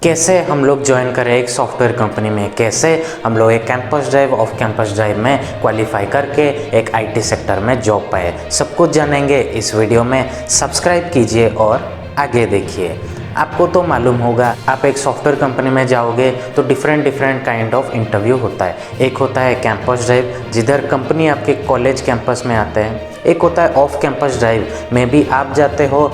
कैसे हम लोग ज्वाइन करें एक सॉफ्टवेयर कंपनी में, कैसे हम लोग एक campus drive off campus drive में क्वालिफाई करके एक आईटी सेक्टर में जॉब पाए, सब कुछ जानेंगे इस वीडियो में। सब्सक्राइब कीजिए और आगे देखिए। आपको तो मालूम होगा, आप एक सॉफ्टवेयर कंपनी में जाओगे तो डिफरेंट काइंड ऑफ इंटरव्यू होता है। एक होता है कैंपस ड्राइव, जिधर कंपनी आपके कॉलेज कैंपस में आते हैं। एक होता है ऑफ कैंपस ड्राइव में भी आप जाते हो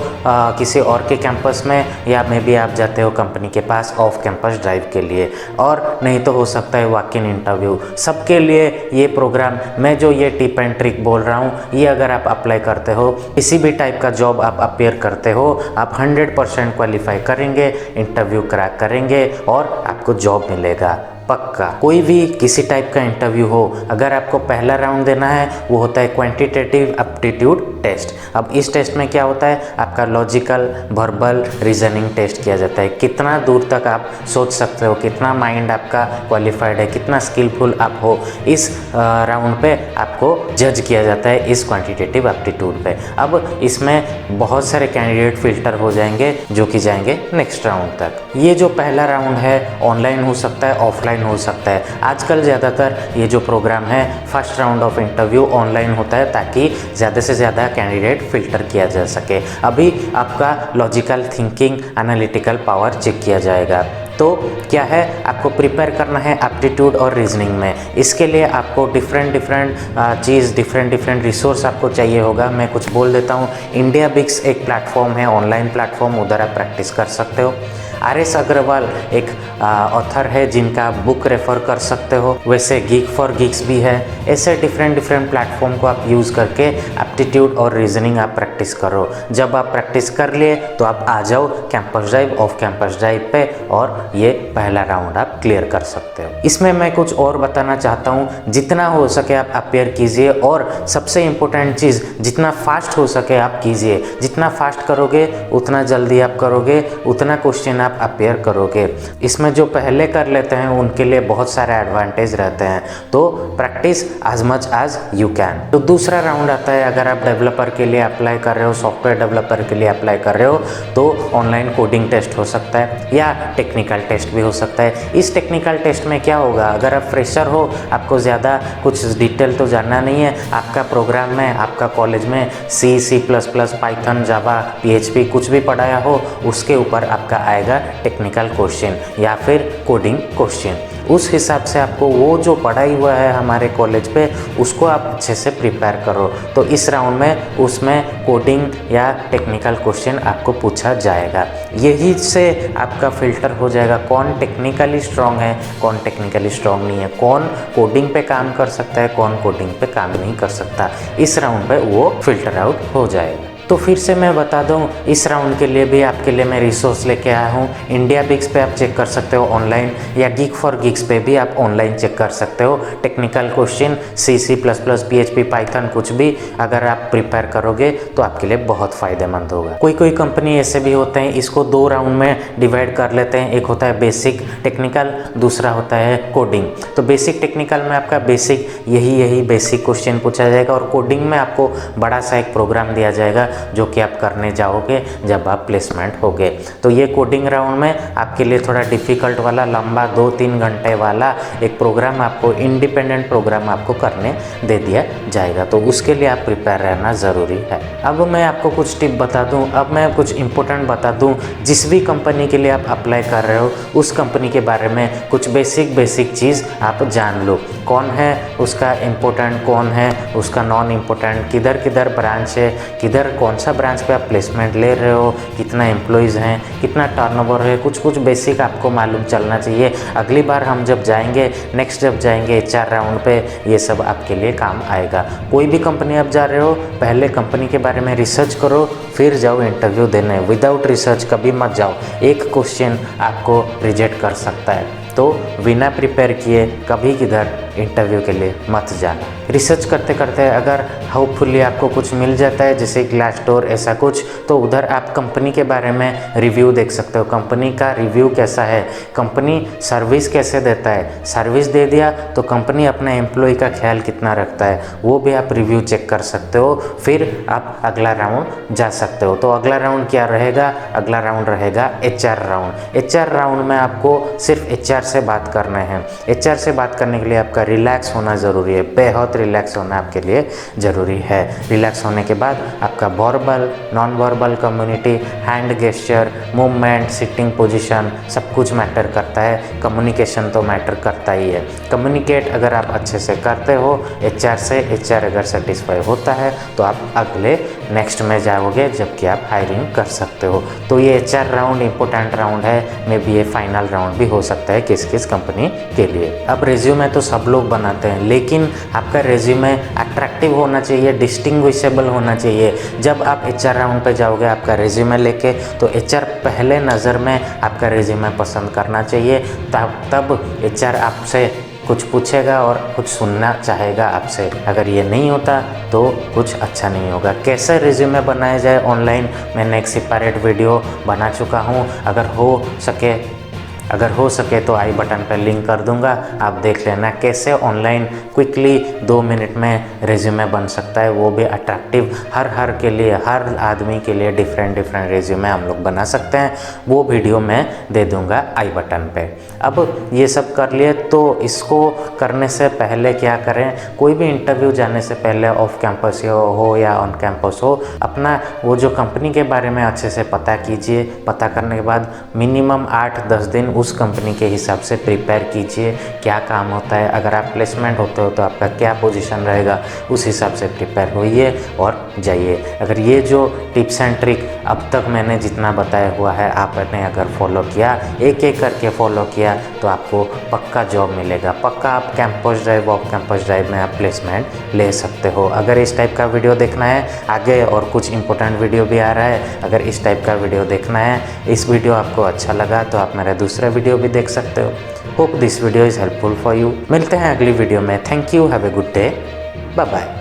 किसी और के कैंपस में, या में भी आप जाते हो कंपनी के पास ऑफ कैंपस ड्राइव के लिए, और नहीं तो हो सकता है वॉक इन इंटरव्यू। सबके लिए ये प्रोग्राम, मैं जो ये टिप एंड ट्रिक बोल रहा हूँ, ये अगर आप अप्लाई करते हो, किसी भी टाइप का जॉब आप अपेयर करते हो, आप 100% क्वालिफाई करेंगे, इंटरव्यू क्रैक करेंगे और आपको जॉब मिलेगा पक्का। कोई भी किसी टाइप का इंटरव्यू हो, अगर आपको पहला राउंड देना है वो होता है क्वांटिटेटिव एप्टीट्यूड टेस्ट। अब इस टेस्ट में क्या होता है, आपका लॉजिकल, वर्बल, रीजनिंग टेस्ट किया जाता है। कितना दूर तक आप सोच सकते हो, कितना माइंड आपका क्वालिफाइड है, कितना स्किलफुल आप हो, इस राउंड पे आपको जज किया जाता है, इस क्वांटिटेटिव एप्टीट्यूड पे। अब इसमें बहुत सारे कैंडिडेट फिल्टर हो जाएंगे जो कि जाएंगे नेक्स्ट राउंड तक। ये जो पहला राउंड है ऑनलाइन हो सकता है, ऑफलाइन हो सकता है। आजकल ज़्यादातर ये जो प्रोग्राम है, first round of interview online होता है, ताकि ज़्यादा से ज़्यादा कैंडिडेट फिल्टर किया जा सके। अभी आपका logical thinking, analytical power check किया जाएगा। तो क्या है, आपको प्रिपेयर करना है एप्टीट्यूड और रीजनिंग में। इसके लिए आपको डिफरेंट चीज़, डिफरेंट रिसोर्स आपको चाहिए होगा। मैं कुछ बोल देता हूँ। इंडिया बिक्स एक प्लेटफॉर्म है, ऑनलाइन प्लेटफॉर्म, उधर आप प्रैक्टिस कर सकते हो। RS अग्रवाल एक ऑथर है जिनका आप बुक रेफर कर सकते हो। वैसे गीक फॉर गीक्स भी है। ऐसे डिफरेंट प्लेटफॉर्म को आप यूज़ करके एप्टीट्यूड और रीजनिंग आप प्रैक्टिस करो। जब आप प्रैक्टिस कर लिए तो आप आ जाओ campus drive, off campus drive पे, और ये पहला राउंड आप क्लियर कर सकते हो। इसमें मैं कुछ और बताना चाहता हूँ, जितना हो सके आप अपेयर कीजिए, और सबसे इम्पोर्टेंट चीज़, जितना फास्ट हो सके आप कीजिए। जितना फास्ट करोगे उतना जल्दी आप करोगे, उतना क्वेश्चन आप अपेयर करोगे। इसमें जो पहले कर लेते हैं उनके लिए बहुत सारे एडवांटेज रहते हैं। तो practice as much as you can. तो दूसरा राउंड आता है, अगर आप डेवलपर के लिए अप्लाई कर रहे हो, सॉफ्टवेयर डेवलपर के लिए अप्लाई कर रहे हो, तो ऑनलाइन कोडिंग टेस्ट हो सकता है या टेक्निकल टेस्ट भी हो सकता है। इस टेक्निकल टेस्ट में क्या होगा, अगर आप फ्रेशर हो, आपको ज़्यादा कुछ डिटेल तो जानना नहीं है, आपका प्रोग्राम में, आपका कॉलेज में C++, पाइथन, जावा, PHP कुछ भी पढ़ाया हो, उसके ऊपर आपका आएगा टेक्निकल क्वेश्चन या फिर कोडिंग क्वेश्चन। उस हिसाब से आपको वो जो पढ़ाई हुआ है हमारे कॉलेज पे, उसको आप अच्छे से प्रिपेयर करो। तो इस राउंड में उसमें कोडिंग या टेक्निकल क्वेश्चन आपको पूछा जाएगा। यही से आपका फिल्टर हो जाएगा कौन टेक्निकली स्ट्रांग है, कौन टेक्निकली स्ट्रांग नहीं है, कौन कोडिंग पे काम कर सकता है, कौन कोडिंग पे काम नहीं कर सकता। इस राउंड पे वो फिल्टर आउट हो जाएगा। तो फिर से मैं बता दूं, इस राउंड के लिए भी आपके लिए मैं रिसोर्स लेके आया हूं। इंडिया बिक्स पे आप चेक कर सकते हो ऑनलाइन, या गीक फॉर गीक्स पे भी आप ऑनलाइन चेक कर सकते हो। Technical question C++, PHP, Python कुछ भी अगर आप प्रिपेयर करोगे तो आपके लिए बहुत फ़ायदेमंद होगा। कोई कंपनी ऐसे भी होते हैं, इसको 2 राउंड में डिवाइड कर लेते हैं। एक होता है बेसिक टेक्निकल, दूसरा होता है कोडिंग। तो बेसिक टेक्निकल में आपका बेसिक यही बेसिक क्वेश्चन पूछा जाएगा, और कोडिंग में आपको बड़ा सा एक प्रोग्राम दिया जाएगा जो कि आप करने जाओगे जब आप प्लेसमेंट होगे। तो ये कोडिंग राउंड में आपके लिए थोड़ा डिफ़िकल्ट वाला, लंबा 2-3 घंटे वाला एक प्रोग्राम, आपको इंडिपेंडेंट प्रोग्राम आपको करने दे दिया जाएगा। तो उसके लिए आप प्रिपेयर रहना ज़रूरी है। अब मैं आपको कुछ टिप बता दूं, अब मैं कुछ इंपॉर्टेंट बता दूं। जिस भी कंपनी के लिए आप अप्लाई कर रहे हो, उस कंपनी के बारे में कुछ बेसिक चीज़ आप जान लो। कौन है उसका इम्पोर्टेंट, कौन है उसका नॉन इम्पोर्टेंट, किधर ब्रांच है, किधर कौन सा ब्रांच पे आप प्लेसमेंट ले रहे हो, कितना एम्प्लॉयज़ हैं, कितना टर्नओवर है, कुछ बेसिक आपको मालूम चलना चाहिए। अगली बार हम जब जाएंगे, नेक्स्ट जब जाएंगे HR राउंड पे, ये सब आपके लिए काम आएगा। कोई भी कंपनी आप जा रहे हो, पहले कंपनी के बारे में रिसर्च करो, फिर जाओ इंटरव्यू देने। विदाउट रिसर्च कभी मत जाओ, एक क्वेश्चन आपको रिजेक्ट कर सकता है। तो बिना प्रिपेयर किए कभी किधर इंटरव्यू के लिए मत जाना। रिसर्च करते करते अगर होपफुली आपको कुछ मिल जाता है जैसे ग्लासडोर ऐसा कुछ, तो उधर आप कंपनी के बारे में रिव्यू देख सकते हो। कंपनी का रिव्यू कैसा है, कंपनी सर्विस कैसे देता है, सर्विस दे दिया तो कंपनी अपने एम्प्लॉय का ख्याल कितना रखता है वो भी आप रिव्यू चेक कर सकते हो। फिर आप अगला राउंड जा सकते हो। तो अगला राउंड क्या रहेगा, अगला राउंड रहेगा HR राउंड। HR राउंड में आपको सिर्फ HR से बात करना है। HR से बात करने के लिए आपका रिलैक्स होना ज़रूरी है, बेहद रिलैक्स होना आपके लिए ज़रूरी है। रिलैक्स होने के बाद आपका verbal, non verbal community, hand gesture, movement, sitting position सब कुछ मैटर करता है। कम्युनिकेशन तो मैटर करता ही है। कम्युनिकेट अगर आप अच्छे से करते हो HR से, HR अगर सेटिस्फाई होता है तो आप अगले नेक्स्ट में जाओगे जबकि आप हायरिंग कर सकते हो। तो ये HR राउंड इंपॉर्टेंट राउंड है, मे बी ये फाइनल राउंड भी हो सकता है किस किस कंपनी के लिए। अब रेज्यूमे तो सब लोग बनाते हैं, लेकिन आपका रेज्यूमे अट्रैक्टिव होना चाहिए, डिस्टिंग्विशेबल होना चाहिए। जब आप HR राउंड पे जाओगे आपका रेज्यूमे लेके, तो HR पहले नज़र में आपका रेज्यूमे पसंद करना चाहिए। तब HR आपसे कुछ पूछेगा और कुछ सुनना चाहेगा आपसे। अगर ये नहीं होता तो कुछ अच्छा नहीं होगा। कैसे रिज्यूमे बनाया जाए ऑनलाइन, मैंने एक सेपरेट वीडियो बना चुका हूँ। अगर हो सके तो आई बटन पर लिंक कर दूंगा, आप देख लेना कैसे ऑनलाइन क्विकली 2 मिनट में रेज्यूमे बन सकता है, वो भी अट्रैक्टिव। हर के लिए, हर आदमी के लिए डिफरेंट रेज्यूमे हम लोग बना सकते हैं। वो वीडियो मैं दे दूंगा आई बटन पे। अब ये सब कर लिए, तो इसको करने से पहले क्या करें, कोई भी इंटरव्यू जाने से पहले ऑफ कैंपस हो या ऑन कैंपस हो, अपना वो जो कंपनी के बारे में अच्छे से पता कीजिए। पता करने के बाद मिनिमम 8-10 दिन उस कंपनी के हिसाब से प्रिपेयर कीजिए, क्या काम होता है। अगर आप प्लेसमेंट होते हो तो आपका क्या पोजीशन रहेगा, उस हिसाब से प्रिपेयर होइए और जाइए। अगर ये जो टिप्स एंड ट्रिक अब तक मैंने जितना बताया हुआ है आपने अगर फॉलो किया, एक एक करके फॉलो किया, तो आपको पक्का जॉब मिलेगा। पक्का आप campus drive, off campus drive में आप प्लेसमेंट ले सकते हो। अगर इस टाइप का वीडियो देखना है आगे, और कुछ इंपॉर्टेंट वीडियो भी आ रहा है, अगर इस टाइप का वीडियो देखना है, इस वीडियो आपको अच्छा लगा तो आप मेरा दूसरा वीडियो भी देख सकते हो। Hope this video is helpful for you. मिलते हैं अगली वीडियो में। Thank you, have a good day, bye bye.